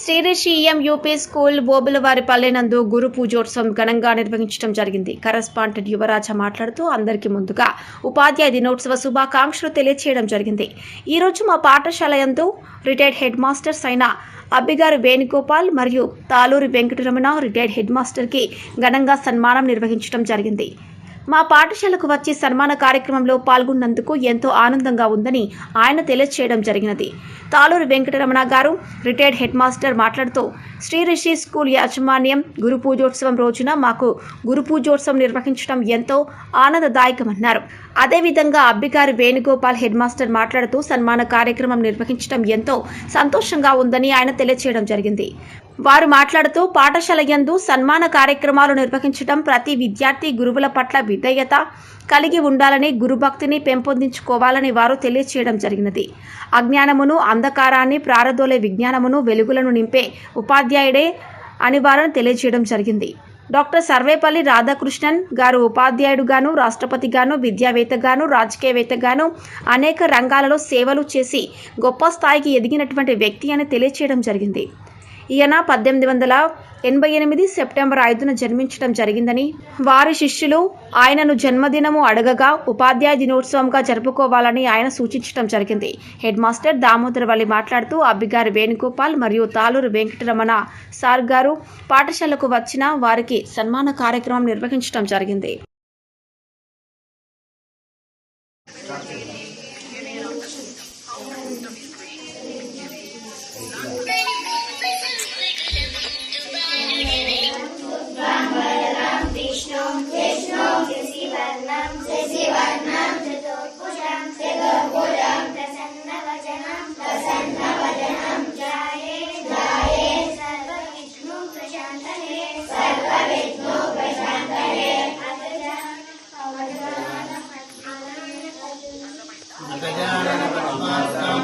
శ్రీరిషి UP school బోబులవారిపల్లె నందు గురు పూజోత్సవం ఘనంగా నిర్వహించడం జరిగింది. కరెస్పాండెంట్ యువరాజ మాట్లాడుతూ అందరికీ ముందుగా ఉపాధ్యాయ దినోత్సవ శుభాకాంక్షలు తెలియజేయడం జరిగింది. ఈ రోజు మా పాఠశాల యందు రిటైర్డ్ హెడ్ మాస్టర్స్ అయిన అబ్బిగారు వేణుగోపాల్ మరియు తాలూరి వెంకటరమణ రిటైర్డ్ హెడ్ మాస్టర్కి ఘనంగా సన్మానం నిర్వహించడం జరిగింది. మా పాఠశాలకు వచ్చి సన్మాన కార్యక్రమంలో పాల్గొన్నందుకు ఎంతో ఆనందంగా ఉందని ఆయన తెలియజేయడం జరిగినది. తాలూరి వెంకటరమణ గారు రిటైర్డ్ హెడ్ మాస్టర్ మాట్లాడుతూ శ్రీరిషి స్కూల్ యాజమాన్యం గురు పూజోత్సవం రోజున మాకు గురు పూజోత్సవం నిర్వహించడం ఎంతో ఆనందదాయకమన్నారు. అదేవిధంగా అబ్బిగారు వేణుగోపాల్ హెడ్ మాస్టర్ మాట్లాడుతూ సన్మాన కార్యక్రమం నిర్వహించడం ఎంతో సంతోషంగా ఉందని ఆయన తెలియజేయడం జరిగింది. వారు మాట్లాడుతూ పాఠశాల యందు సన్మాన కార్యక్రమాలు నిర్వహించడం ప్రతి విద్యార్థి గురువుల పట్ల విధేయత కలిగి ఉండాలని, గురుభక్తిని పెంపొందించుకోవాలని వారు తెలియజేయడం జరిగినది. అజ్ఞానమును, అంధకారాన్ని ప్రారదోలే విజ్ఞానమును, వెలుగులను నింపే ఉపాధ్యాయుడే అని వారు తెలియజేయడం జరిగింది. డాక్టర్ సర్వేపల్లి రాధాకృష్ణన్ గారు ఉపాధ్యాయుడుగాను, రాష్ట్రపతిగాను, విద్యావేత్తగాను, రాజకీయవేత్తగాను అనేక రంగాలలో సేవలు చేసి గొప్ప స్థాయికి ఎదిగినటువంటి వ్యక్తి అని తెలియజేయడం జరిగింది. ఈయన 1888 సెప్టెంబర్ 5న జన్మించడం జరిగిందని, వారి శిష్యులు ఆయనను జన్మదినము అడగగా ఉపాధ్యాయ దినోత్సవంగా జరుపుకోవాలని ఆయన సూచించడం జరిగింది. హెడ్ మాస్టర్ దామోదరవల్లి మాట్లాడుతూ అబ్బిగారు వేణుగోపాల్ మరియు తాలూరు వెంకటరమణ సార్ గారు పాఠశాలకు వచ్చిన వారికి సన్మాన కార్యక్రమం నిర్వహించడం జరిగింది. గజానన పద్మాసనం